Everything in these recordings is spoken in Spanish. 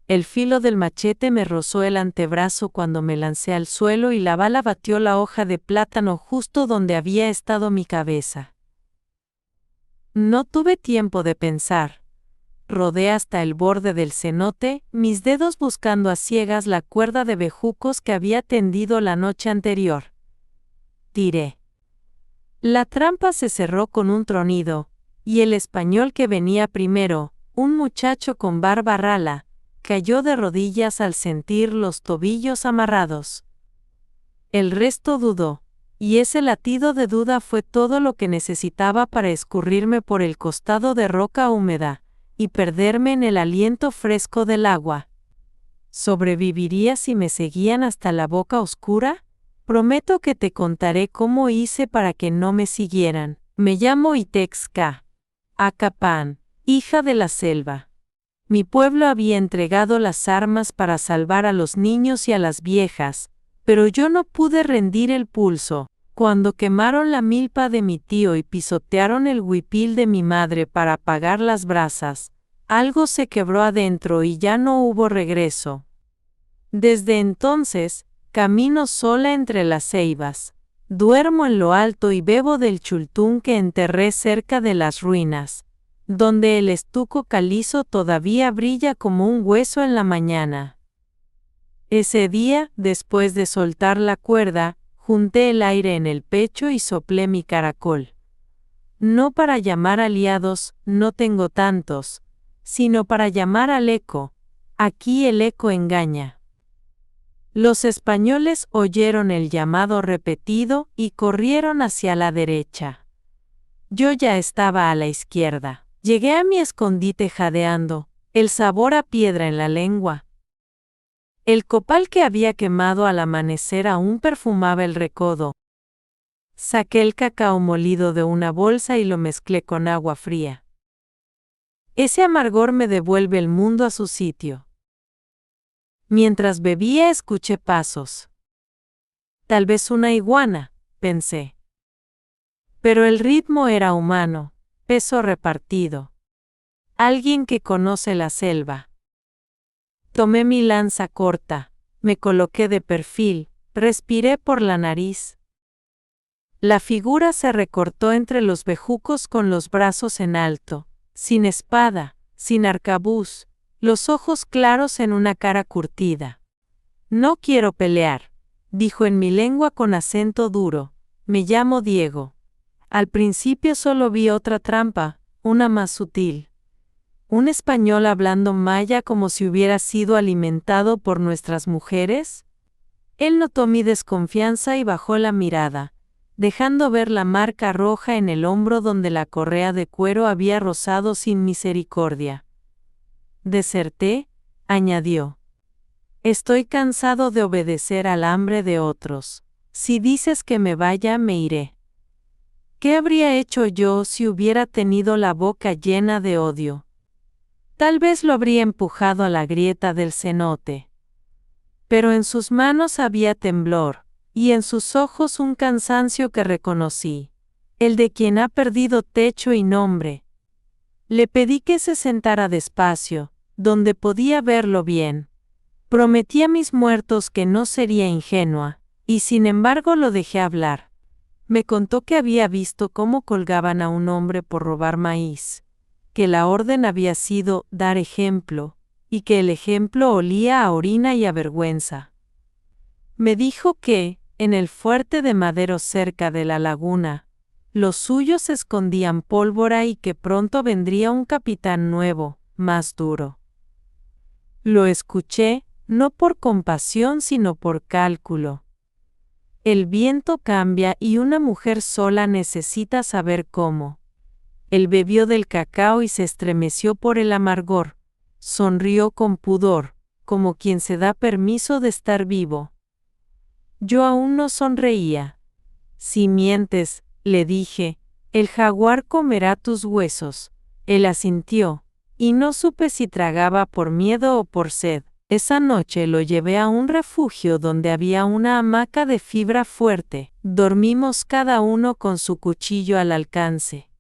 El filo del machete me rozó el antebrazo cuando me lancé al suelo y la bala batió la hoja de plátano justo donde había estado mi cabeza. No tuve tiempo de pensar. Rodé hasta el borde del cenote, mis dedos buscando a ciegas la cuerda de bejucos que había tendido la noche anterior. Tiré. La trampa se cerró con un tronido, y el español que venía primero, un muchacho con barba rala, cayó de rodillas al sentir los tobillos amarrados. El resto dudó, y ese latido de duda fue todo lo que necesitaba para escurrirme por el costado de roca húmeda, y perderme en el aliento fresco del agua. ¿Sobreviviría si me seguían hasta la boca oscura? Prometo que te contaré cómo hice para que no me siguieran. Me llamo Itexca Acapan, hija de la selva. Mi pueblo había entregado las armas para salvar a los niños y a las viejas, pero yo no pude rendir el pulso. Cuando quemaron la milpa de mi tío y pisotearon el huipil de mi madre para apagar las brasas, algo se quebró adentro y ya no hubo regreso. Desde entonces, camino sola entre las ceibas, duermo en lo alto y bebo del chultún que enterré cerca de las ruinas, donde el estuco calizo todavía brilla como un hueso en la mañana. Ese día, después de soltar la cuerda, junté el aire en el pecho y soplé mi caracol. No para llamar aliados, no tengo tantos, sino para llamar al eco. Aquí el eco engaña. Los españoles oyeron el llamado repetido y corrieron hacia la derecha. Yo ya estaba a la izquierda. Llegué a mi escondite jadeando, el sabor a piedra en la lengua. El copal que había quemado al amanecer aún perfumaba el recodo. Saqué el cacao molido de una bolsa y lo mezclé con agua fría. Ese amargor me devuelve el mundo a su sitio. Mientras bebía escuché pasos. Tal vez una iguana, pensé. Pero el ritmo era humano, peso repartido. Alguien que conoce la selva. Tomé mi lanza corta, me coloqué de perfil, respiré por la nariz. La figura se recortó entre los bejucos con los brazos en alto, sin espada, sin arcabuz, los ojos claros en una cara curtida. No quiero pelear, dijo en mi lengua con acento duro. Me llamo Diego. Al principio solo vi otra trampa, una más sutil. ¿Un español hablando maya como si hubiera sido alimentado por nuestras mujeres? Él notó mi desconfianza y bajó la mirada, dejando ver la marca roja en el hombro donde la correa de cuero había rozado sin misericordia. Deserté, añadió. Estoy cansado de obedecer al hambre de otros. Si dices que me vaya, me iré. ¿Qué habría hecho yo si hubiera tenido la boca llena de odio? Tal vez lo habría empujado a la grieta del cenote. Pero en sus manos había temblor, y en sus ojos un cansancio que reconocí, el de quien ha perdido techo y nombre. Le pedí que se sentara despacio, donde podía verlo bien. Prometí a mis muertos que no sería ingenua, y sin embargo lo dejé hablar. Me contó que había visto cómo colgaban a un hombre por robar maíz, que la orden había sido dar ejemplo, y que el ejemplo olía a orina y a vergüenza. Me dijo que, en el fuerte de Madero cerca de la laguna, los suyos escondían pólvora y que pronto vendría un capitán nuevo, más duro. Lo escuché, no por compasión sino por cálculo. El viento cambia y una mujer sola necesita saber cómo. Él bebió del cacao y se estremeció por el amargor. Sonrió con pudor, como quien se da permiso de estar vivo. Yo aún no sonreía. Si mientes, le dije, el jaguar comerá tus huesos. Él asintió, y no supe si tragaba por miedo o por sed. Esa noche lo llevé a un refugio donde había una hamaca de fibra fuerte. Dormimos cada uno con su cuchillo al alcance.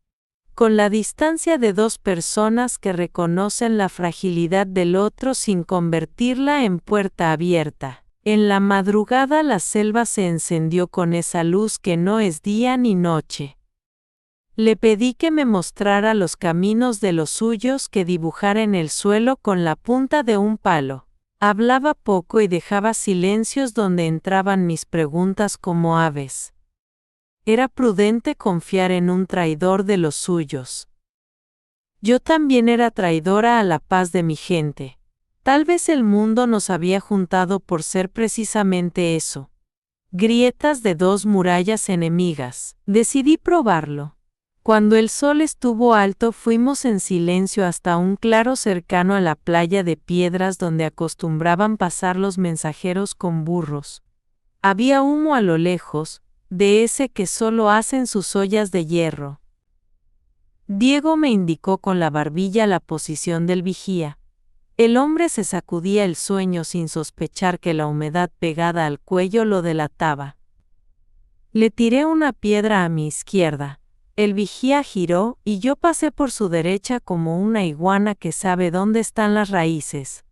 con la distancia de dos personas que reconocen la fragilidad del otro sin convertirla en puerta abierta. En la madrugada la selva se encendió con esa luz que no es día ni noche. Le pedí que me mostrara los caminos de los suyos, que dibujara en el suelo con la punta de un palo. Hablaba poco y dejaba silencios donde entraban mis preguntas como aves. Era prudente confiar en un traidor de los suyos. Yo también era traidora a la paz de mi gente. Tal vez el mundo nos había juntado por ser precisamente eso. Grietas de dos murallas enemigas. Decidí probarlo. Cuando el sol estuvo alto fuimos en silencio hasta un claro cercano a la playa de piedras donde acostumbraban pasar los mensajeros con burros. Había humo a lo lejos, de ese que solo hacen sus ollas de hierro. Diego me indicó con la barbilla la posición del vigía. El hombre se sacudía el sueño sin sospechar que la humedad pegada al cuello lo delataba. Le tiré una piedra a mi izquierda. El vigía giró y yo pasé por su derecha como una iguana que sabe dónde están las raíces.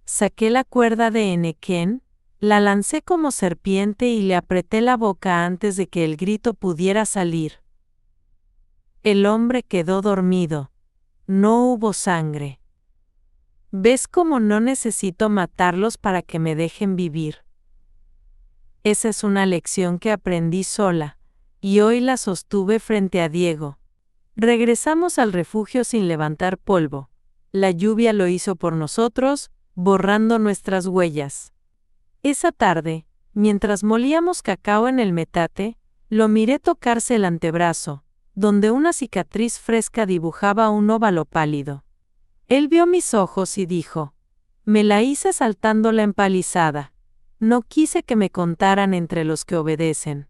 Saqué la cuerda de Enequén, la lancé como serpiente y le apreté la boca antes de que el grito pudiera salir. El hombre quedó dormido. No hubo sangre. ¿Ves cómo no necesito matarlos para que me dejen vivir? Esa es una lección que aprendí sola, y hoy la sostuve frente a Diego. Regresamos al refugio sin levantar polvo. La lluvia lo hizo por nosotros, borrando nuestras huellas. Esa tarde, mientras molíamos cacao en el metate, lo miré tocarse el antebrazo, donde una cicatriz fresca dibujaba un óvalo pálido. Él vio mis ojos y dijo: me la hice saltando la empalizada. No quise que me contaran entre los que obedecen.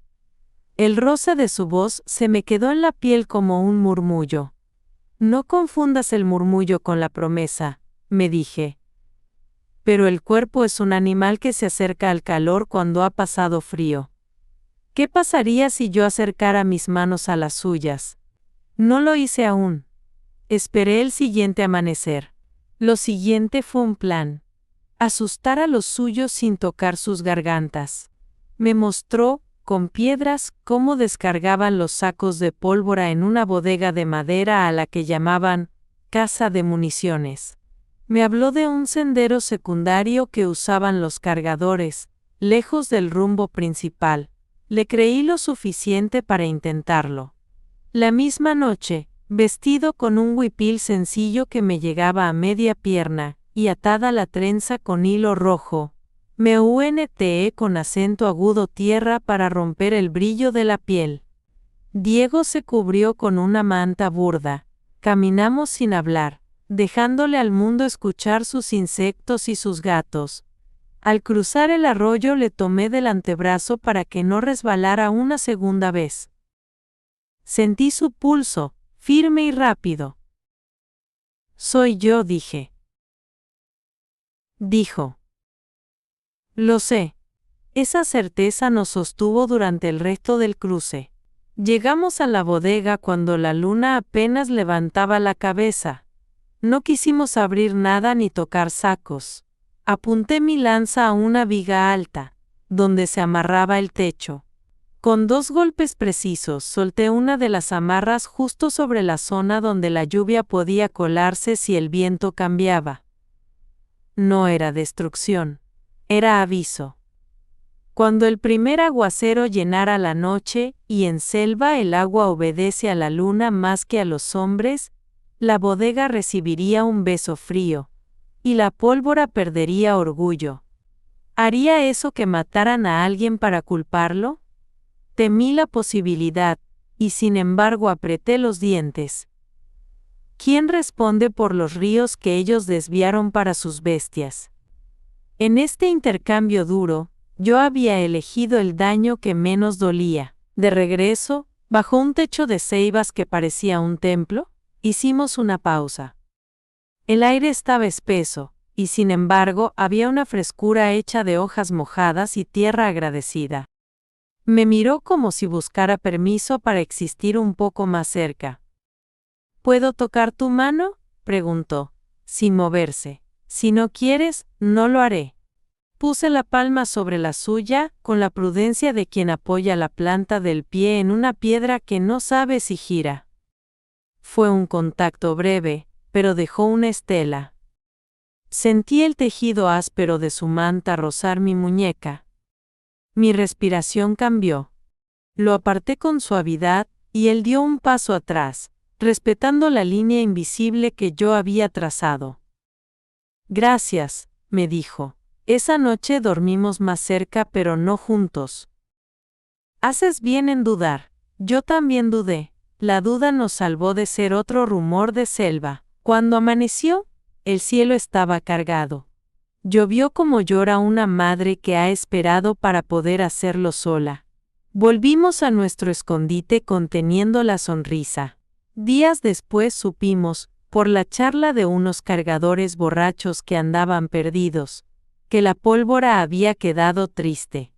El roce de su voz se me quedó en la piel como un murmullo. No confundas el murmullo con la promesa, me dije. Pero el cuerpo es un animal que se acerca al calor cuando ha pasado frío. ¿Qué pasaría si yo acercara mis manos a las suyas? No lo hice aún. Esperé el siguiente amanecer. Lo siguiente fue un plan. Asustar a los suyos sin tocar sus gargantas. Me mostró, con piedras, cómo descargaban los sacos de pólvora en una bodega de madera a la que llamaban casa de municiones. Me habló de un sendero secundario que usaban los cargadores, lejos del rumbo principal. Le creí lo suficiente para intentarlo. La misma noche, vestido con un huipil sencillo que me llegaba a media pierna, y atada la trenza con hilo rojo, me unteé con acento agudo tierra para romper el brillo de la piel. Diego se cubrió con una manta burda. Caminamos sin hablar, dejándole al mundo escuchar sus insectos y sus gatos. Al cruzar el arroyo le tomé del antebrazo para que no resbalara una segunda vez. Sentí su pulso, firme y rápido. Soy yo, dije. Dijo. Lo sé. Esa certeza nos sostuvo durante el resto del cruce. Llegamos a la bodega cuando la luna apenas levantaba la cabeza. No quisimos abrir nada ni tocar sacos. Apunté mi lanza a una viga alta, donde se amarraba el techo. Con 2 golpes precisos solté una de las amarras justo sobre la zona donde la lluvia podía colarse si el viento cambiaba. No era destrucción, era aviso. Cuando el primer aguacero llenara la noche, y en selva el agua obedece a la luna más que a los hombres, la bodega recibiría un beso frío, y la pólvora perdería orgullo. ¿Haría eso que mataran a alguien para culparlo? Temí la posibilidad, y sin embargo apreté los dientes. ¿Quién responde por los ríos que ellos desviaron para sus bestias? En este intercambio duro, yo había elegido el daño que menos dolía. De regreso, bajo un techo de ceibas que parecía un templo, hicimos una pausa. El aire estaba espeso, y sin embargo había una frescura hecha de hojas mojadas y tierra agradecida. Me miró como si buscara permiso para existir un poco más cerca. ¿Puedo tocar tu mano?, preguntó, sin moverse. Si no quieres, no lo haré. Puse la palma sobre la suya, con la prudencia de quien apoya la planta del pie en una piedra que no sabe si gira. Fue un contacto breve, pero dejó una estela. Sentí el tejido áspero de su manta rozar mi muñeca. Mi respiración cambió. Lo aparté con suavidad, y él dio un paso atrás, respetando la línea invisible que yo había trazado. Gracias, me dijo. Esa noche dormimos más cerca pero no juntos. Haces bien en dudar. Yo también dudé. La duda nos salvó de ser otro rumor de selva. Cuando amaneció, el cielo estaba cargado. Llovió como llora una madre que ha esperado para poder hacerlo sola. Volvimos a nuestro escondite conteniendo la sonrisa. Días después supimos, por la charla de unos cargadores borrachos que andaban perdidos, que la pólvora había quedado triste.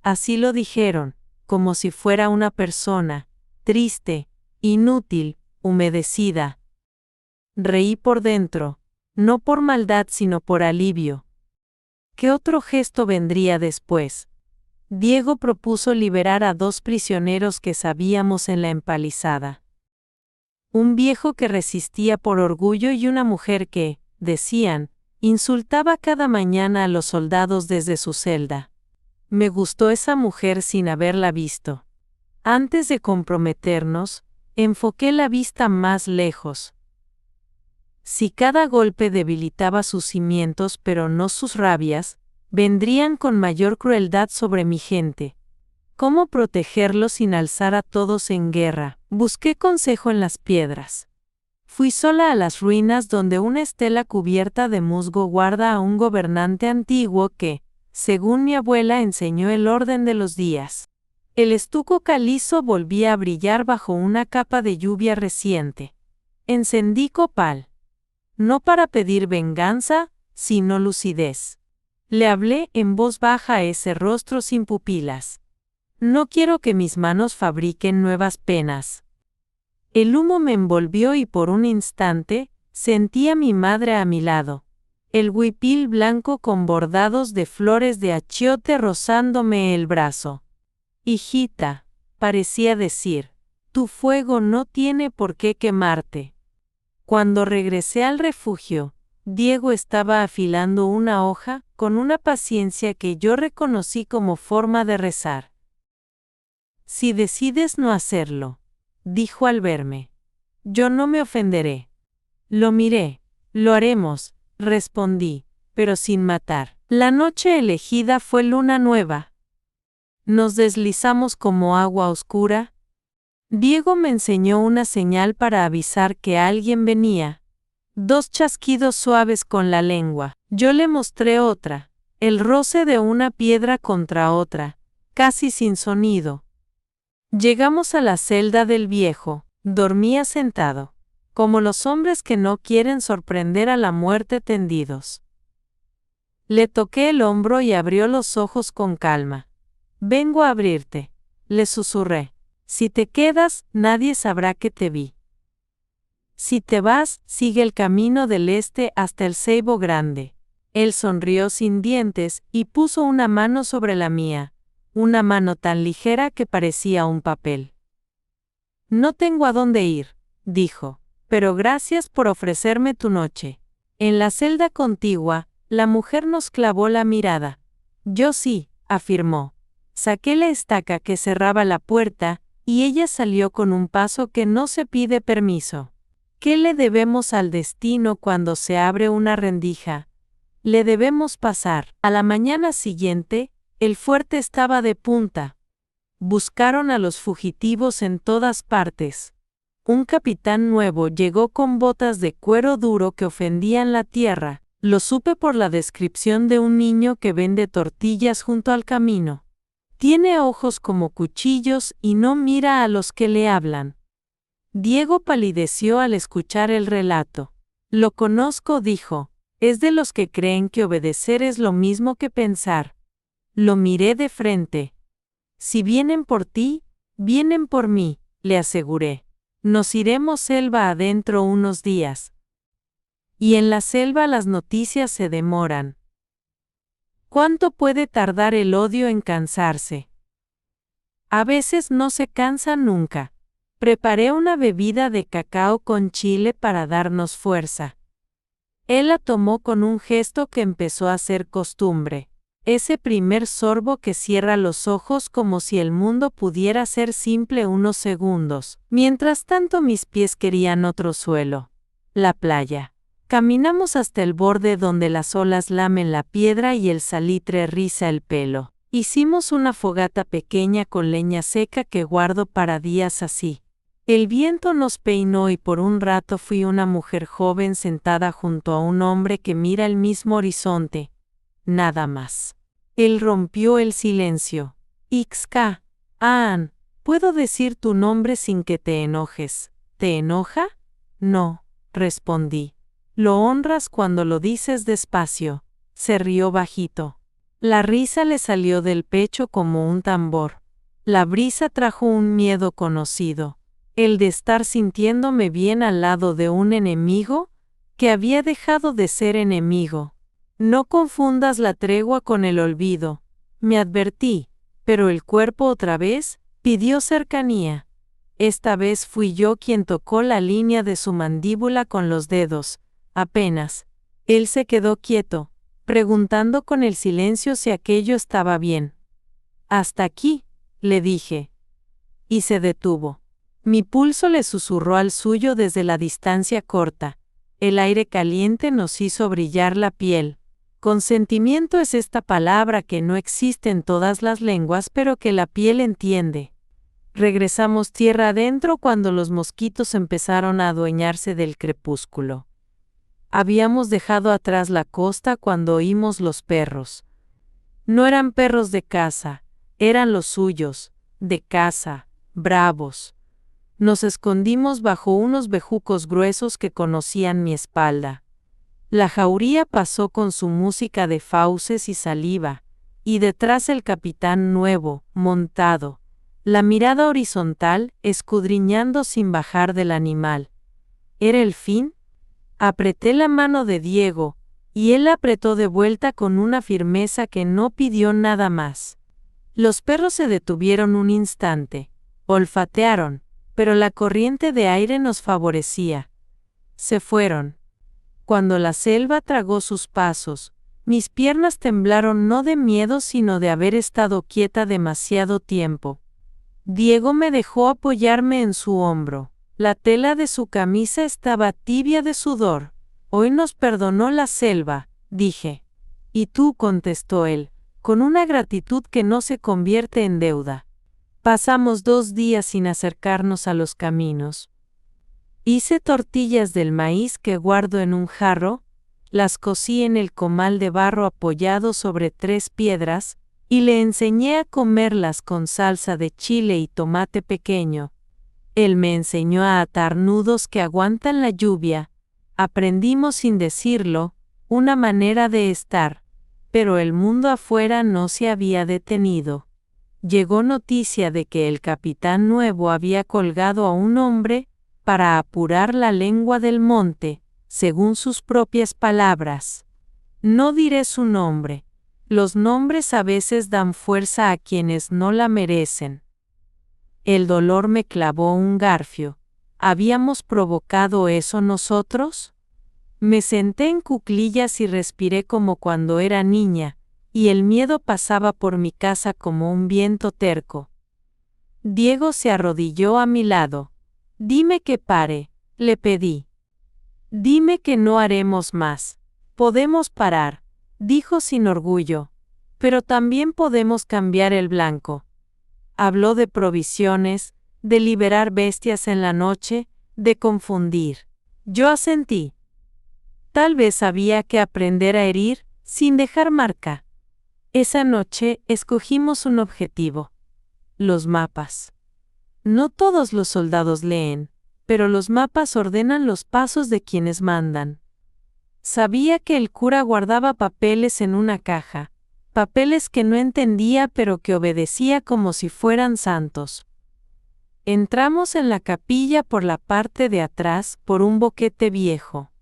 Así lo dijeron, como si fuera una persona, triste, inútil, humedecida. Reí por dentro, no por maldad sino por alivio. ¿Qué otro gesto vendría después? Diego propuso liberar a 2 prisioneros que sabíamos en la empalizada. Un viejo que resistía por orgullo y una mujer que, decían, insultaba cada mañana a los soldados desde su celda. Me gustó esa mujer sin haberla visto. Antes de comprometernos, enfoqué la vista más lejos. Si cada golpe debilitaba sus cimientos pero no sus rabias, vendrían con mayor crueldad sobre mi gente. ¿Cómo protegerlos sin alzar a todos en guerra? Busqué consejo en las piedras. Fui sola a las ruinas donde una estela cubierta de musgo guarda a un gobernante antiguo que, según mi abuela, enseñó el orden de los días. El estuco calizo volvía a brillar bajo una capa de lluvia reciente. Encendí copal. No para pedir venganza, sino lucidez. Le hablé en voz baja a ese rostro sin pupilas. No quiero que mis manos fabriquen nuevas penas. El humo me envolvió y por un instante, sentí a mi madre a mi lado. El huipil blanco con bordados de flores de achiote rozándome el brazo. Hijita, parecía decir, tu fuego no tiene por qué quemarte. Cuando regresé al refugio, Diego estaba afilando una hoja, con una paciencia que yo reconocí como forma de rezar. Si decides no hacerlo, dijo al verme, yo no me ofenderé. Lo miré, lo haremos, respondí, pero sin matar. La noche elegida fue luna nueva. Nos deslizamos como agua oscura. Diego me enseñó una señal para avisar que alguien venía. 2 chasquidos suaves con la lengua. Yo le mostré otra, el roce de una piedra contra otra, casi sin sonido. Llegamos a la celda del viejo. Dormía sentado, como los hombres que no quieren sorprender a la muerte tendidos. Le toqué el hombro y abrió los ojos con calma. Vengo a abrirte, le susurré. Si te quedas, nadie sabrá que te vi. Si te vas, sigue el camino del este hasta el ceibo grande. Él sonrió sin dientes y puso una mano sobre la mía, una mano tan ligera que parecía un papel. No tengo a dónde ir, dijo, pero gracias por ofrecerme tu noche. En la celda contigua, la mujer nos clavó la mirada. Yo sí, afirmó. Saqué la estaca que cerraba la puerta, y ella salió con un paso que no se pide permiso. ¿Qué le debemos al destino cuando se abre una rendija? Le debemos pasar. A la mañana siguiente, el fuerte estaba de punta. Buscaron a los fugitivos en todas partes. Un capitán nuevo llegó con botas de cuero duro que ofendían la tierra. Lo supe por la descripción de un niño que vende tortillas junto al camino. Tiene ojos como cuchillos y no mira a los que le hablan. Diego palideció al escuchar el relato. Lo conozco, dijo. Es de los que creen que obedecer es lo mismo que pensar. Lo miré de frente. Si vienen por ti, vienen por mí, le aseguré. Nos iremos selva adentro unos días. Y en la selva las noticias se demoran. ¿Cuánto puede tardar el odio en cansarse? A veces no se cansa nunca. Preparé una bebida de cacao con chile para darnos fuerza. Él la tomó con un gesto que empezó a ser costumbre. Ese primer sorbo que cierra los ojos como si el mundo pudiera ser simple unos segundos. Mientras tanto mis pies querían otro suelo. La playa. Caminamos hasta el borde donde las olas lamen la piedra y el salitre riza el pelo. Hicimos una fogata pequeña con leña seca que guardo para días así. El viento nos peinó y por un rato fui una mujer joven sentada junto a un hombre que mira el mismo horizonte. Nada más. Él rompió el silencio. Ixca, Aan, ¿puedo decir tu nombre sin que te enojes? ¿Te enoja? No, respondí. Lo honras cuando lo dices despacio. Se rió bajito. La risa le salió del pecho como un tambor. La brisa trajo un miedo conocido. El de estar sintiéndome bien al lado de un enemigo que había dejado de ser enemigo. No confundas la tregua con el olvido, me advertí, pero el cuerpo otra vez pidió cercanía. Esta vez fui yo quien tocó la línea de su mandíbula con los dedos, apenas. Él se quedó quieto, preguntando con el silencio si aquello estaba bien. Hasta aquí, le dije. Y se detuvo. Mi pulso le susurró al suyo desde la distancia corta. El aire caliente nos hizo brillar la piel. Consentimiento es esta palabra que no existe en todas las lenguas pero que la piel entiende. Regresamos tierra adentro cuando los mosquitos empezaron a adueñarse del crepúsculo. Habíamos dejado atrás la costa cuando oímos los perros. No eran perros de caza, eran los suyos, de caza, bravos. Nos escondimos bajo unos bejucos gruesos que conocían mi espalda. La jauría pasó con su música de fauces y saliva, y detrás el capitán nuevo, montado, la mirada horizontal, escudriñando sin bajar del animal. ¿Era el fin? Apreté la mano de Diego, y él la apretó de vuelta con una firmeza que no pidió nada más. Los perros se detuvieron un instante, olfatearon, pero la corriente de aire nos favorecía. Se fueron. Cuando la selva tragó sus pasos, mis piernas temblaron no de miedo sino de haber estado quieta demasiado tiempo. Diego me dejó apoyarme en su hombro. La tela de su camisa estaba tibia de sudor. Hoy nos perdonó la selva, dije. ¿Y tú?, contestó él, con una gratitud que no se convierte en deuda. Pasamos 2 días sin acercarnos a los caminos. Hice tortillas del maíz que guardo en un jarro, las cocí en el comal de barro apoyado sobre 3 piedras, y le enseñé a comerlas con salsa de chile y tomate pequeño. Él me enseñó a atar nudos que aguantan la lluvia. Aprendimos sin decirlo, una manera de estar, pero el mundo afuera no se había detenido. Llegó noticia de que el capitán nuevo había colgado a un hombre para apurar la lengua del monte, según sus propias palabras. No diré su nombre. Los nombres a veces dan fuerza a quienes no la merecen. El dolor me clavó un garfio. ¿Habíamos provocado eso nosotros? Me senté en cuclillas y respiré como cuando era niña, y el miedo pasaba por mi casa como un viento terco. Diego se arrodilló a mi lado. Dime que pare, le pedí. Dime que no haremos más. Podemos parar, dijo sin orgullo, pero también podemos cambiar el blanco. Habló de provisiones, de liberar bestias en la noche, de confundir. Yo asentí. Tal vez había que aprender a herir, sin dejar marca. Esa noche escogimos un objetivo. Los mapas. No todos los soldados leen, pero los mapas ordenan los pasos de quienes mandan. Sabía que el cura guardaba papeles en una caja. papeles que no entendía pero que obedecía como si fueran santos. Entramos en la capilla por la parte de atrás, por un boquete viejo.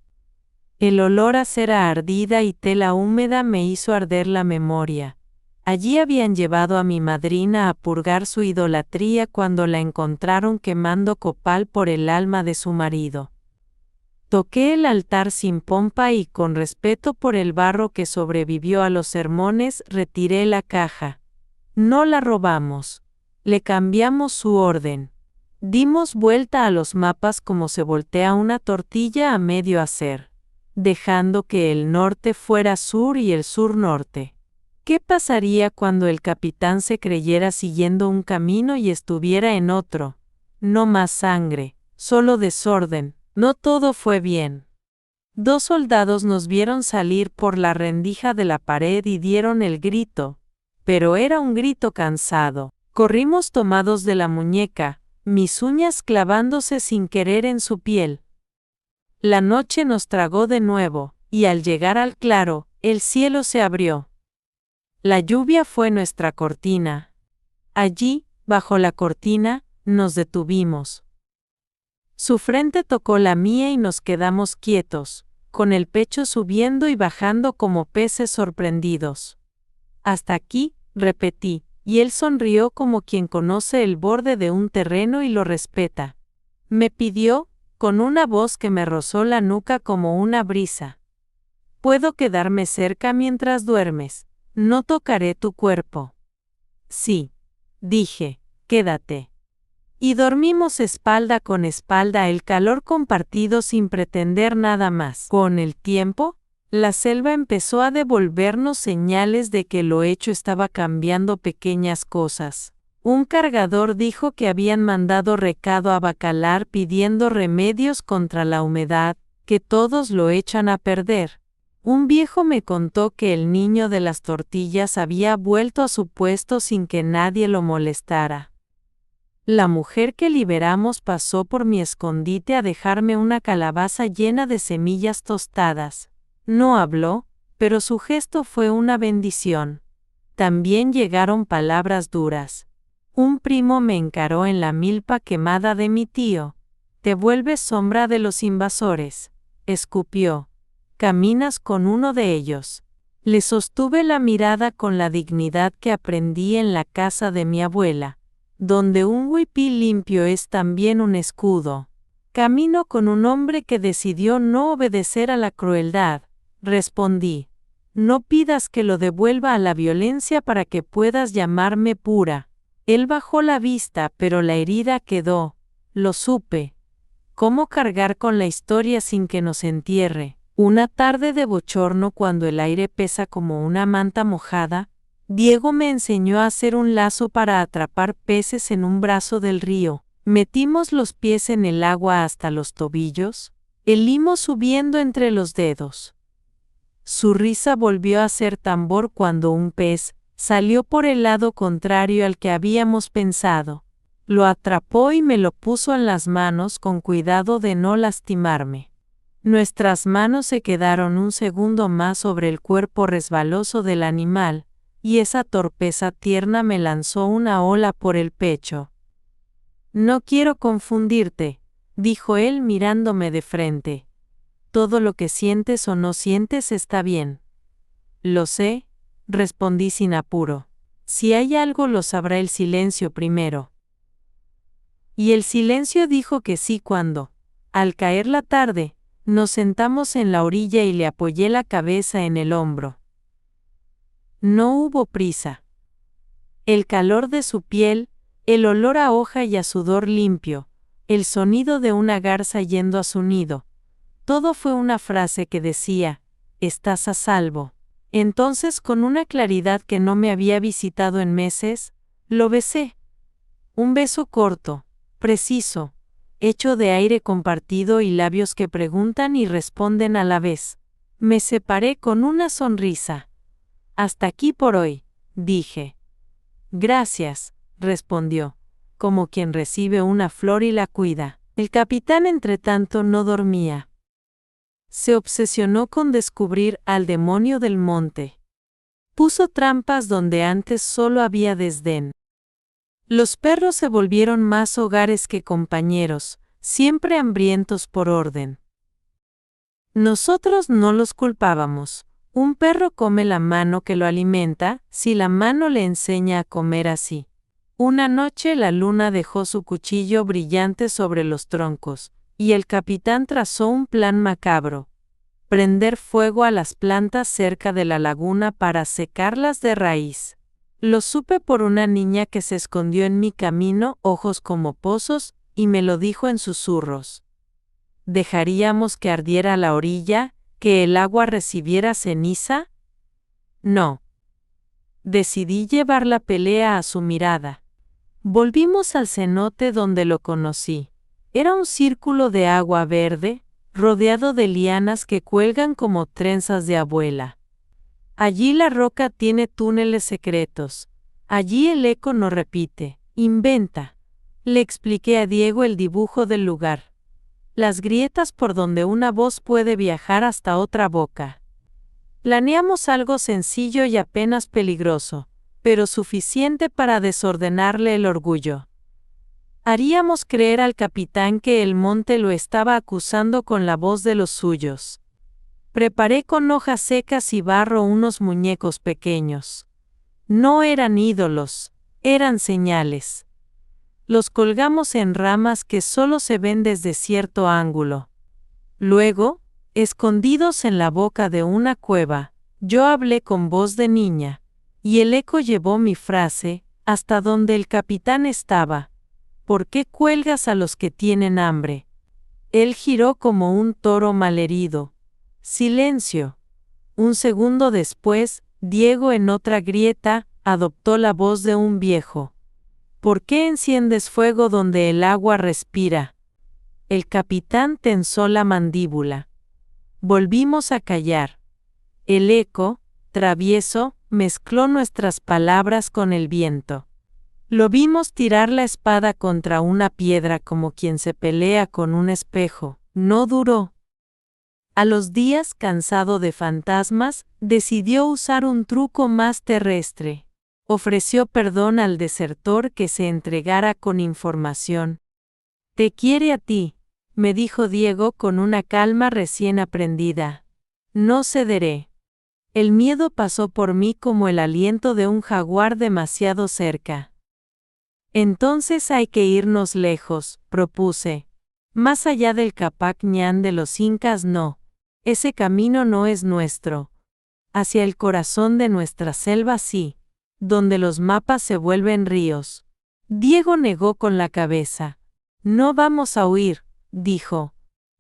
El olor a cera ardida y tela húmeda me hizo arder la memoria. Allí habían llevado a mi madrina a purgar su idolatría cuando la encontraron quemando copal por el alma de su marido. Toqué el altar sin pompa y con respeto por el barro que sobrevivió a los sermones retiré la caja. No la robamos. Le cambiamos su orden. Dimos vuelta a los mapas como se voltea una tortilla a medio hacer, dejando que el norte fuera sur y el sur norte. ¿Qué pasaría cuando el capitán se creyera siguiendo un camino y estuviera en otro? No más sangre, solo desorden. No todo fue bien. 2 soldados nos vieron salir por la rendija de la pared y dieron el grito, pero era un grito cansado. Corrimos tomados de la muñeca, mis uñas clavándose sin querer en su piel. La noche nos tragó de nuevo, y al llegar al claro, el cielo se abrió. La lluvia fue nuestra cortina. Allí, bajo la cortina, nos detuvimos. Su frente tocó la mía y nos quedamos quietos, con el pecho subiendo y bajando como peces sorprendidos. Hasta aquí, repetí, y él sonrió como quien conoce el borde de un terreno y lo respeta. Me pidió, con una voz que me rozó la nuca como una brisa: ¿puedo quedarme cerca mientras duermes? No tocaré tu cuerpo. Sí, dije, quédate. Y dormimos espalda con espalda, el calor compartido sin pretender nada más. Con el tiempo, la selva empezó a devolvernos señales de que lo hecho estaba cambiando pequeñas cosas. Un cargador dijo que habían mandado recado a Bacalar pidiendo remedios contra la humedad, que todos lo echan a perder. Un viejo me contó que el niño de las tortillas había vuelto a su puesto sin que nadie lo molestara. La mujer que liberamos pasó por mi escondite a dejarme una calabaza llena de semillas tostadas. No habló, pero su gesto fue una bendición. También llegaron palabras duras. Un primo me encaró en la milpa quemada de mi tío. Te vuelves sombra de los invasores, escupió. Caminas con uno de ellos. Le sostuve la mirada con la dignidad que aprendí en la casa de mi abuela, donde un huipí limpio es también un escudo. Camino con un hombre que decidió no obedecer a la crueldad, respondí. No pidas que lo devuelva a la violencia para que puedas llamarme pura. Él bajó la vista, pero la herida quedó. Lo supe. ¿Cómo cargar con la historia sin que nos entierre? Una tarde de bochorno, cuando el aire pesa como una manta mojada, Diego me enseñó a hacer un lazo para atrapar peces en un brazo del río. Metimos los pies en el agua hasta los tobillos, el limo subiendo entre los dedos. Su risa volvió a ser tambor cuando un pez salió por el lado contrario al que habíamos pensado. Lo atrapó y me lo puso en las manos con cuidado de no lastimarme. Nuestras manos se quedaron un segundo más sobre el cuerpo resbaloso del animal, y esa torpeza tierna me lanzó una ola por el pecho. No quiero confundirte, dijo él mirándome de frente. Todo lo que sientes o no sientes está bien. Lo sé, respondí sin apuro. Si hay algo lo sabrá el silencio primero. Y el silencio dijo que sí cuando, al caer la tarde, nos sentamos en la orilla y le apoyé la cabeza en el hombro. No hubo prisa. El calor de su piel, el olor a hoja y a sudor limpio, el sonido de una garza yendo a su nido, todo fue una frase que decía, estás a salvo. Entonces, con una claridad que no me había visitado en meses, lo besé. Un beso corto, preciso, hecho de aire compartido y labios que preguntan y responden a la vez. Me separé con una sonrisa. Hasta aquí por hoy, dije. Gracias, respondió, como quien recibe una flor y la cuida. El capitán entretanto no dormía. Se obsesionó con descubrir al demonio del monte. Puso trampas donde antes solo había desdén. Los perros se volvieron más hogares que compañeros, siempre hambrientos por orden. Nosotros no los culpábamos. Un perro come la mano que lo alimenta, si la mano le enseña a comer así. Una noche la luna dejó su cuchillo brillante sobre los troncos, y el capitán trazó un plan macabro: prender fuego a las plantas cerca de la laguna para secarlas de raíz. Lo supe por una niña que se escondió en mi camino, ojos como pozos, y me lo dijo en susurros. ¿Dejaríamos que ardiera la orilla, que el agua recibiera ceniza? No. Decidí llevar la pelea a su mirada. Volvimos al cenote donde lo conocí. Era un círculo de agua verde, rodeado de lianas que cuelgan como trenzas de abuela. Allí la roca tiene túneles secretos. Allí el eco no repite, inventa. Le expliqué a Diego el dibujo del lugar. Las grietas por donde una voz puede viajar hasta otra boca. Planeamos algo sencillo y apenas peligroso, pero suficiente para desordenarle el orgullo. Haríamos creer al capitán que el monte lo estaba acusando con la voz de los suyos. Preparé con hojas secas y barro unos muñecos pequeños. No eran ídolos, eran señales. Los colgamos en ramas que solo se ven desde cierto ángulo. Luego, escondidos en la boca de una cueva, yo hablé con voz de niña, y el eco llevó mi frase hasta donde el capitán estaba. ¿Por qué cuelgas a los que tienen hambre? Él giró como un toro malherido. Silencio. Un segundo después, Diego en otra grieta, adoptó la voz de un viejo. ¿Por qué enciendes fuego donde el agua respira? El capitán tensó la mandíbula. Volvimos a callar. El eco, travieso, mezcló nuestras palabras con el viento. Lo vimos tirar la espada contra una piedra como quien se pelea con un espejo. No duró. A los días, cansado de fantasmas, decidió usar un truco más terrestre. Ofreció perdón al desertor que se entregara con información. «Te quiere a ti», me dijo Diego con una calma recién aprendida. «No cederé». El miedo pasó por mí como el aliento de un jaguar demasiado cerca. «Entonces hay que irnos lejos», propuse. «Más allá del Capac Ñán de los incas no. Ese camino no es nuestro. Hacia el corazón de nuestra selva sí, donde los mapas se vuelven ríos». Diego negó con la cabeza. «No vamos a huir», dijo.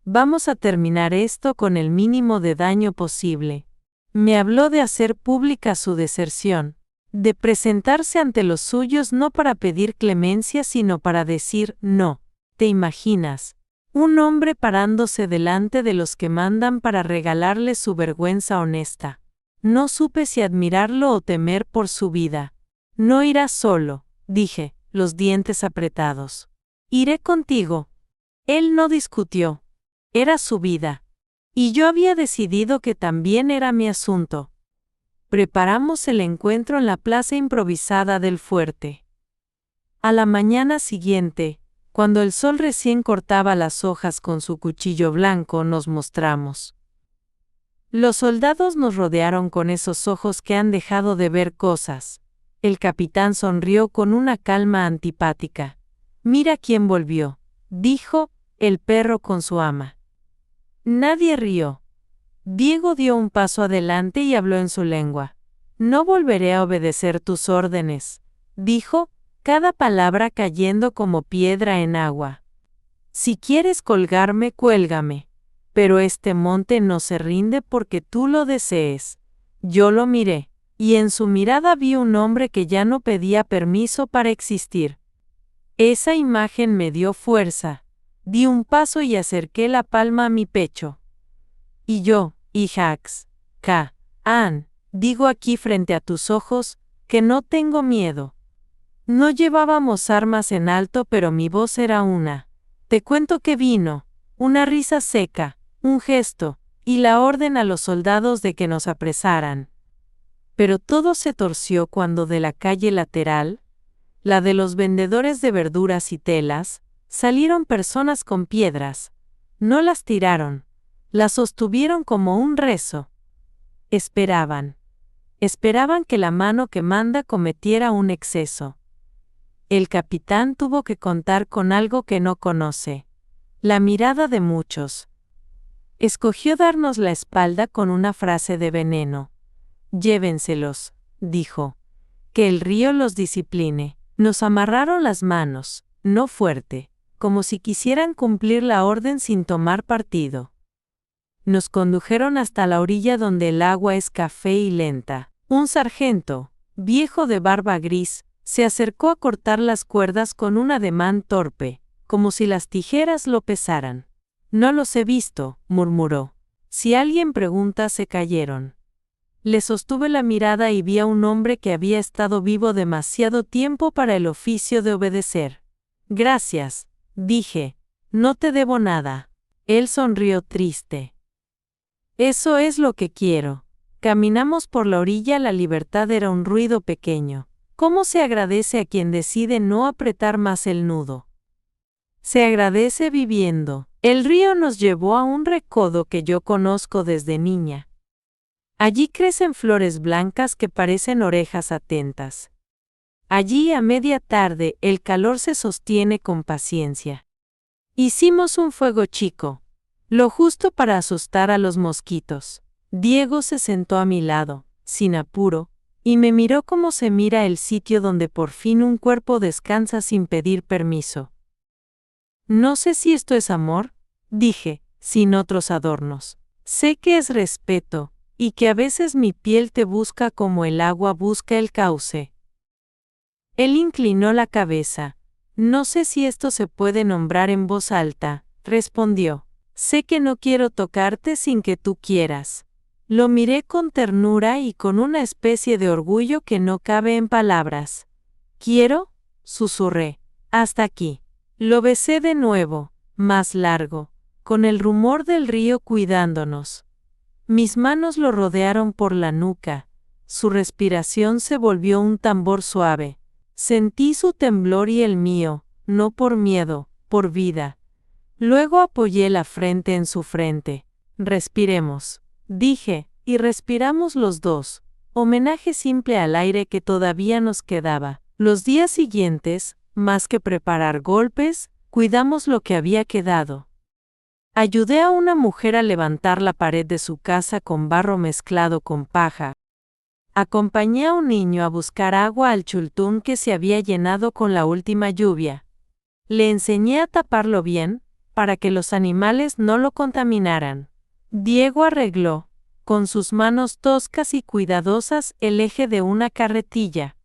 «Vamos a terminar esto con el mínimo de daño posible». Me habló de hacer pública su deserción, de presentarse ante los suyos no para pedir clemencia sino para decir no. ¿Te imaginas? Un hombre parándose delante de los que mandan para regalarle su vergüenza honesta. No supe si admirarlo o temer por su vida. «No irás solo», dije, los dientes apretados. «Iré contigo». Él no discutió. Era su vida. Y yo había decidido que también era mi asunto. Preparamos el encuentro en la plaza improvisada del fuerte. A la mañana siguiente, cuando el sol recién cortaba las hojas con su cuchillo blanco, nos mostramos. Los soldados nos rodearon con esos ojos que han dejado de ver cosas. El capitán sonrió con una calma antipática. «Mira quién volvió», dijo, «el perro con su ama». Nadie rió. Diego dio un paso adelante y habló en su lengua. «No volveré a obedecer tus órdenes», dijo, cada palabra cayendo como piedra en agua. «Si quieres colgarme, cuélgame. Pero este monte no se rinde porque tú lo desees». Yo lo miré, y en su mirada vi un hombre que ya no pedía permiso para existir. Esa imagen me dio fuerza. Di un paso y acerqué la palma a mi pecho. «Y yo, Ijax, digo aquí frente a tus ojos, que no tengo miedo». No llevábamos armas en alto, pero mi voz era una. Te cuento que vino, una risa seca, un gesto, y la orden a los soldados de que nos apresaran. Pero todo se torció cuando de la calle lateral, la de los vendedores de verduras y telas, salieron personas con piedras. No las tiraron, las sostuvieron como un rezo. Esperaban que la mano que manda cometiera un exceso. El capitán tuvo que contar con algo que no conoce: la mirada de muchos. Escogió darnos la espalda con una frase de veneno. Llévenselos, dijo. Que el río los discipline. Nos amarraron las manos, no fuerte, como si quisieran cumplir la orden sin tomar partido. Nos condujeron hasta la orilla donde el agua es café y lenta. Un sargento, viejo de barba gris, se acercó a cortar las cuerdas con un ademán torpe, como si las tijeras lo pesaran. No los he visto, murmuró. Si alguien pregunta, se cayeron. Le sostuve la mirada y vi a un hombre que había estado vivo demasiado tiempo para el oficio de obedecer. Gracias, dije, no te debo nada. Él sonrió triste. Eso es lo que quiero. Caminamos por la orilla. La libertad era un ruido pequeño. ¿Cómo se agradece a quien decide no apretar más el nudo? Se agradece viviendo. El río nos llevó a un recodo que yo conozco desde niña. Allí crecen flores blancas que parecen orejas atentas. Allí a media tarde el calor se sostiene con paciencia. Hicimos un fuego chico, lo justo para asustar a los mosquitos. Diego se sentó a mi lado, sin apuro, y me miró como se mira el sitio donde por fin un cuerpo descansa sin pedir permiso. No sé si esto es amor, dije, sin otros adornos. Sé que es respeto, y que a veces mi piel te busca como el agua busca el cauce. Él inclinó la cabeza. No sé si esto se puede nombrar en voz alta, respondió. Sé que no quiero tocarte sin que tú quieras. Lo miré con ternura y con una especie de orgullo que no cabe en palabras. ¿Quiero? Susurré. Hasta aquí. Lo besé de nuevo, más largo, con el rumor del río cuidándonos. Mis manos lo rodearon por la nuca. Su respiración se volvió un tambor suave. Sentí su temblor y el mío, no por miedo, por vida. Luego apoyé la frente en su frente. Respiremos, dije, y respiramos los dos. Homenaje simple al aire que todavía nos quedaba. Los días siguientes, más que preparar golpes, cuidamos lo que había quedado. Ayudé a una mujer a levantar la pared de su casa con barro mezclado con paja. Acompañé a un niño a buscar agua al chultún que se había llenado con la última lluvia. Le enseñé a taparlo bien, para que los animales no lo contaminaran. Diego arregló, con sus manos toscas y cuidadosas, el eje de una carretilla.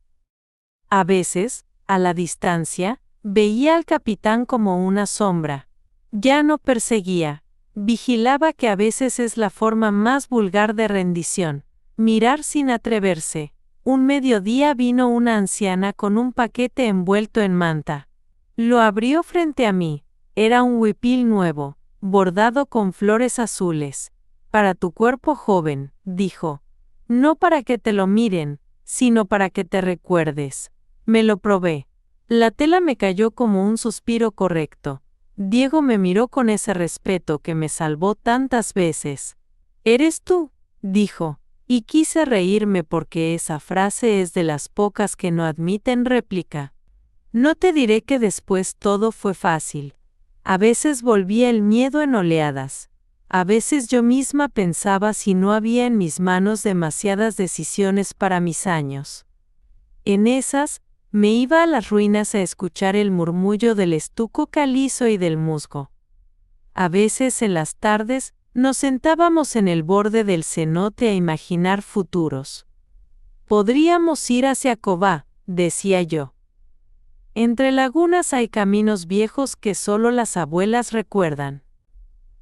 A veces, a la distancia, veía al capitán como una sombra. Ya no perseguía, vigilaba, que a veces es la forma más vulgar de rendición. Mirar sin atreverse. Un mediodía vino una anciana con un paquete envuelto en manta. Lo abrió frente a mí. Era un huipil nuevo, bordado con flores azules. Para tu cuerpo joven, dijo. No para que te lo miren, sino para que te recuerdes. Me lo probé. La tela me cayó como un suspiro correcto. Diego me miró con ese respeto que me salvó tantas veces. ¿Eres tú?, dijo. Y quise reírme porque esa frase es de las pocas que no admiten réplica. No te diré que después todo fue fácil. A veces volvía el miedo en oleadas. A veces yo misma pensaba si no había en mis manos demasiadas decisiones para mis años. En esas, me iba a las ruinas a escuchar el murmullo del estuco calizo y del musgo. A veces en las tardes, nos sentábamos en el borde del cenote a imaginar futuros. Podríamos ir hacia Cobá, decía yo. Entre lagunas hay caminos viejos que solo las abuelas recuerdan.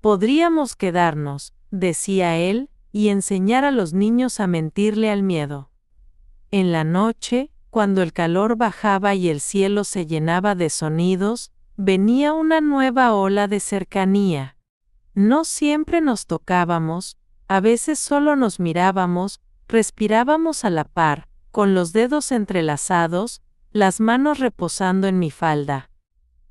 Podríamos quedarnos, decía él, y enseñar a los niños a mentirle al miedo. En la noche, cuando el calor bajaba y el cielo se llenaba de sonidos, venía una nueva ola de cercanía. No siempre nos tocábamos, a veces solo nos mirábamos, Respirábamos a la par, con los dedos entrelazados, las manos reposando en mi falda.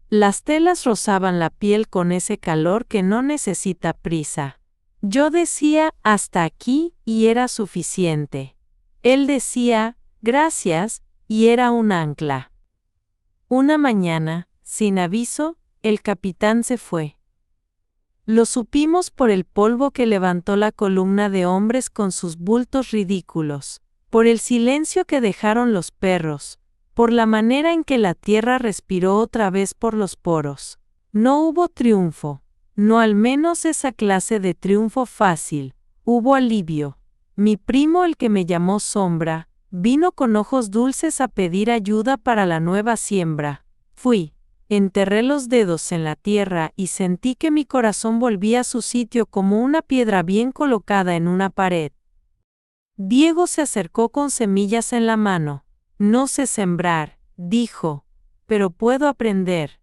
Las telas rozaban la piel con ese calor que no necesita prisa. Yo decía, hasta aquí, y era suficiente. Él decía, gracias, y era un ancla. Una mañana, sin aviso, el capitán se fue. Lo supimos por el polvo que levantó la columna de hombres con sus bultos ridículos, por el silencio que dejaron los perros, por la manera en que la tierra respiró otra vez por los poros. No hubo triunfo, no al menos esa clase de triunfo fácil, hubo alivio. Mi primo, el que me llamó Sombra, vino con ojos dulces a pedir ayuda para la nueva siembra. Fui. Enterré los dedos en la tierra y sentí que mi corazón volvía a su sitio como una piedra bien colocada en una pared. Diego se acercó con semillas en la mano. No sé sembrar, dijo, pero puedo aprender.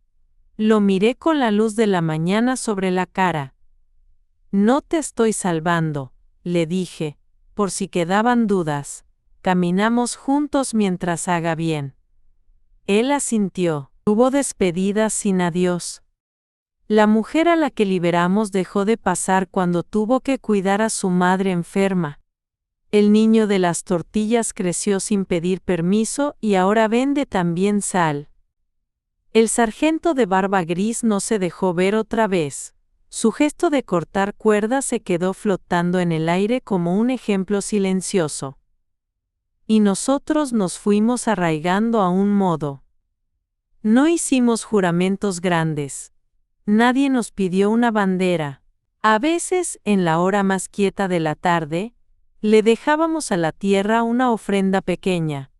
Lo miré con la luz de la mañana sobre la cara. No te estoy salvando, le dije, por si quedaban dudas. Caminamos juntos mientras haga bien. Él asintió. Hubo despedidas sin adiós. La mujer a la que liberamos dejó de pasar cuando tuvo que cuidar a su madre enferma. El niño de las tortillas creció sin pedir permiso y ahora vende también sal. El sargento de barba gris no se dejó ver otra vez. Su gesto de cortar cuerda se quedó flotando en el aire como un ejemplo silencioso. Y nosotros nos fuimos arraigando a un modo. No hicimos juramentos grandes. Nadie nos pidió una bandera. A veces, en la hora más quieta de la tarde, le dejábamos a la tierra una ofrenda pequeña.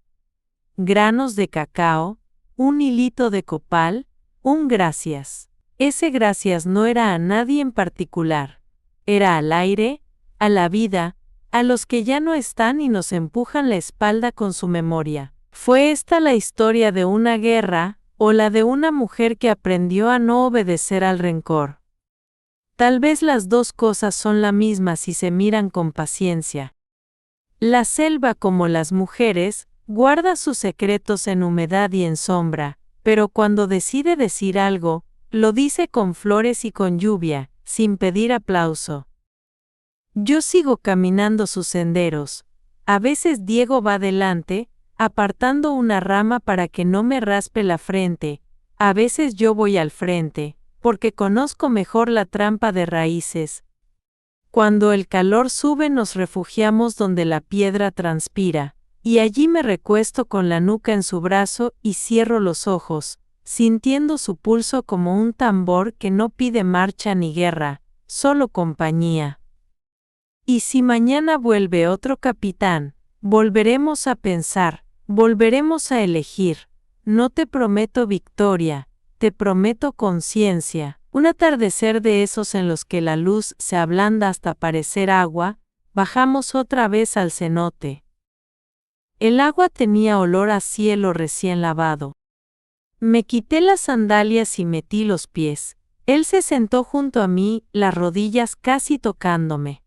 Granos de cacao, un hilito de copal, un gracias. Ese gracias no era a nadie en particular. Era al aire, a la vida, a los que ya no están y nos empujan la espalda con su memoria. ¿Fue esta la historia de una guerra, o la de una mujer que aprendió a no obedecer al rencor? Tal vez las dos cosas son la misma si se miran con paciencia. La selva, como las mujeres, guarda sus secretos en humedad y en sombra, pero cuando decide decir algo, lo dice con flores y con lluvia, sin pedir aplauso. Yo sigo caminando sus senderos. A veces Diego va delante, apartando una rama para que no me raspe la frente. A veces yo voy al frente, porque conozco mejor la trampa de raíces. Cuando el calor sube nos refugiamos donde la piedra transpira, y allí me recuesto con la nuca en su brazo y cierro los ojos, sintiendo su pulso como un tambor que no pide marcha ni guerra, solo compañía. Y si mañana vuelve otro capitán, volveremos a pensar, volveremos a elegir. No te prometo victoria, te prometo conciencia. Un atardecer de esos en los que la luz se ablanda hasta parecer agua, bajamos otra vez al cenote. El agua tenía olor a cielo recién lavado. Me quité las sandalias y metí los pies. Él se sentó junto a mí, las rodillas casi tocándome.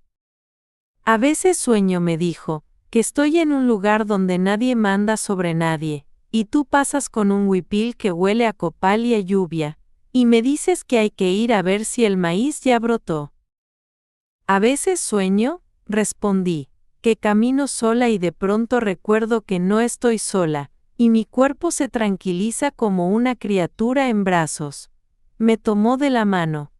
A veces sueño, me dijo, que estoy en un lugar donde nadie manda sobre nadie, y tú pasas con un huipil que huele a copal y a lluvia, y me dices que hay que ir a ver si el maíz ya brotó. A veces sueño, respondí, que camino sola y de pronto recuerdo que no estoy sola, y mi cuerpo se tranquiliza como una criatura en brazos. Me tomó de la mano.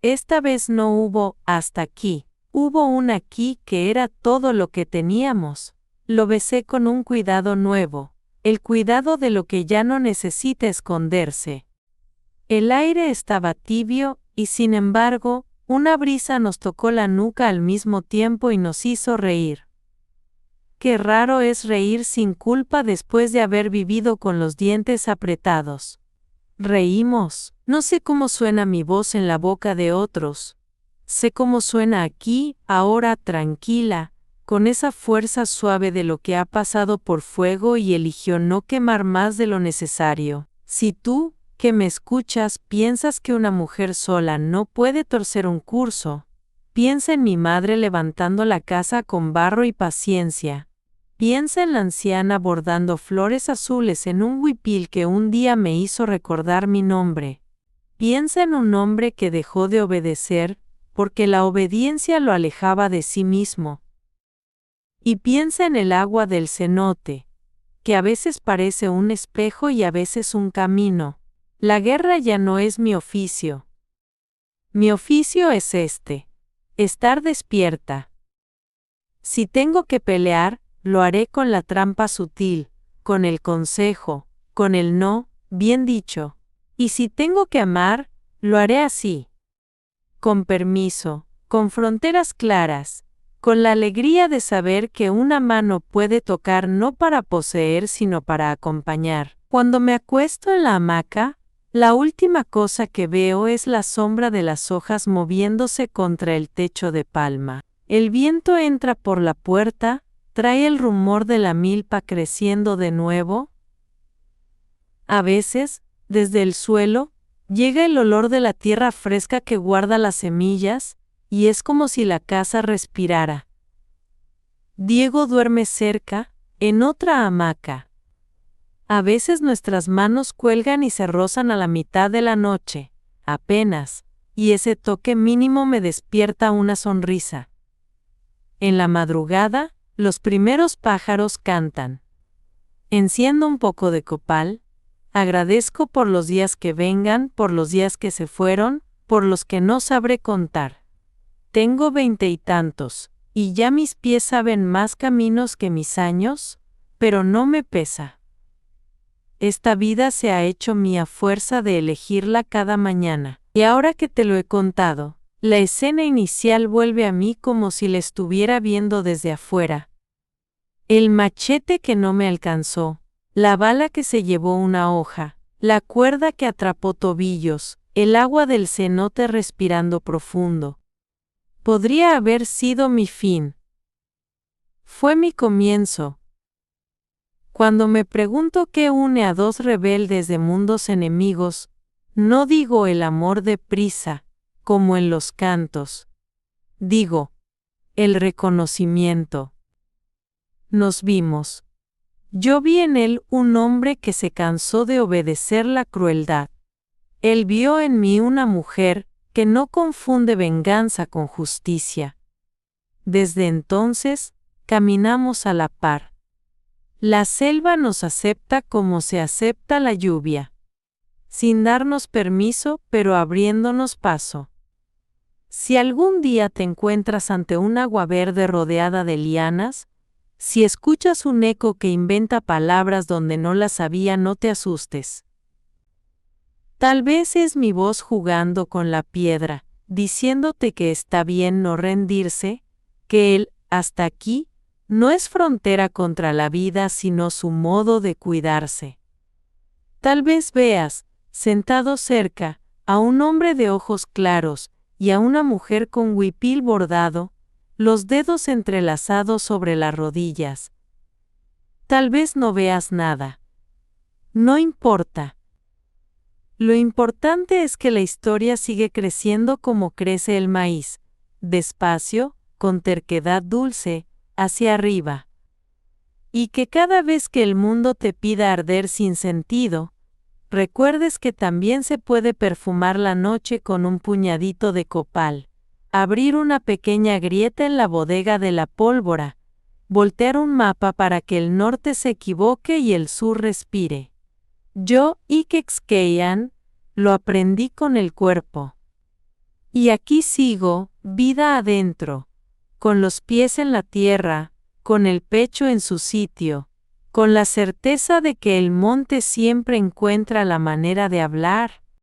Esta vez no hubo hasta aquí. Hubo un aquí que era todo lo que teníamos. Lo besé con un cuidado nuevo, el cuidado de lo que ya no necesita esconderse. El aire estaba tibio, y sin embargo, una brisa nos tocó la nuca al mismo tiempo y nos hizo reír. Qué raro es reír sin culpa después de haber vivido con los dientes apretados. Reímos. No sé cómo suena mi voz en la boca de otros. Sé cómo suena aquí, ahora tranquila, con esa fuerza suave de lo que ha pasado por fuego y eligió no quemar más de lo necesario. Si tú, que me escuchas, piensas que una mujer sola no puede torcer un curso, Piensa en mi madre levantando la casa con barro y paciencia. Piensa en la anciana bordando flores azules en un huipil que un día me hizo recordar mi nombre. Piensa en un hombre que dejó de obedecer, porque la obediencia lo alejaba de sí mismo. Y piensa en el agua del cenote, que a veces parece un espejo y a veces un camino. La guerra ya no es mi oficio. Mi oficio es estar despierta. Si tengo que pelear, lo haré con la trampa sutil, con el consejo, con el no, bien dicho. Y si tengo que amar, lo haré así. Con permiso, con fronteras claras, con la alegría de saber que una mano puede tocar no para poseer sino para acompañar. Cuando me acuesto en la hamaca, la última cosa que veo es la sombra de las hojas moviéndose contra el techo de palma. El viento entra por la puerta, trae el rumor de la milpa creciendo de nuevo. A veces, desde el suelo, llega el olor de la tierra fresca que guarda las semillas, y es como si la casa respirara. Diego duerme cerca, en otra hamaca. A veces nuestras manos cuelgan y se rozan a la mitad de la noche, apenas, y ese toque mínimo me despierta una sonrisa. En la madrugada, los primeros pájaros cantan. Enciendo un poco de copal, agradezco por los días que vengan, por los días que se fueron, por los que no sabré contar. Tengo 20 y tantos, y ya mis pies saben más caminos que mis años, pero no me pesa. Esta vida se ha hecho mía a fuerza de elegirla cada mañana. Y ahora que te lo he contado, la escena inicial vuelve a mí como si la estuviera viendo desde afuera. El machete que no me alcanzó, la bala que se llevó una hoja, la cuerda que atrapó tobillos, el agua del cenote respirando profundo. Podría haber sido mi fin. Fue mi comienzo. Cuando me pregunto qué une a dos rebeldes de mundos enemigos, no digo el amor deprisa, como en los cantos. Digo, el reconocimiento. Nos vimos. Yo vi en él un hombre que se cansó de obedecer la crueldad. Él vio en mí una mujer que no confunde venganza con justicia. Desde entonces, caminamos a la par. La selva nos acepta como se acepta la lluvia, sin darnos permiso, pero abriéndonos paso. Si algún día te encuentras ante un agua verde rodeada de lianas, si escuchas un eco que inventa palabras donde no las había, no te asustes. Tal vez es mi voz jugando con la piedra, diciéndote que está bien no rendirse, que el hasta aquí no es frontera contra la vida sino su modo de cuidarse. Tal vez veas, sentado cerca, a un hombre de ojos claros y a una mujer con huipil bordado, los dedos entrelazados sobre las rodillas. Tal vez no veas nada. No importa. Lo importante es que la historia sigue creciendo como crece el maíz, despacio, con terquedad dulce, hacia arriba. Y que cada vez que el mundo te pida arder sin sentido, recuerdes que también se puede perfumar la noche con un puñadito de copal, abrir una pequeña grieta en la bodega de la pólvora, voltear un mapa para que el norte se equivoque y el sur respire. Yo, Ikexkeian, lo aprendí con el cuerpo. Y aquí sigo, vida adentro, con los pies en la tierra, con el pecho en su sitio, con la certeza de que el monte siempre encuentra la manera de hablar,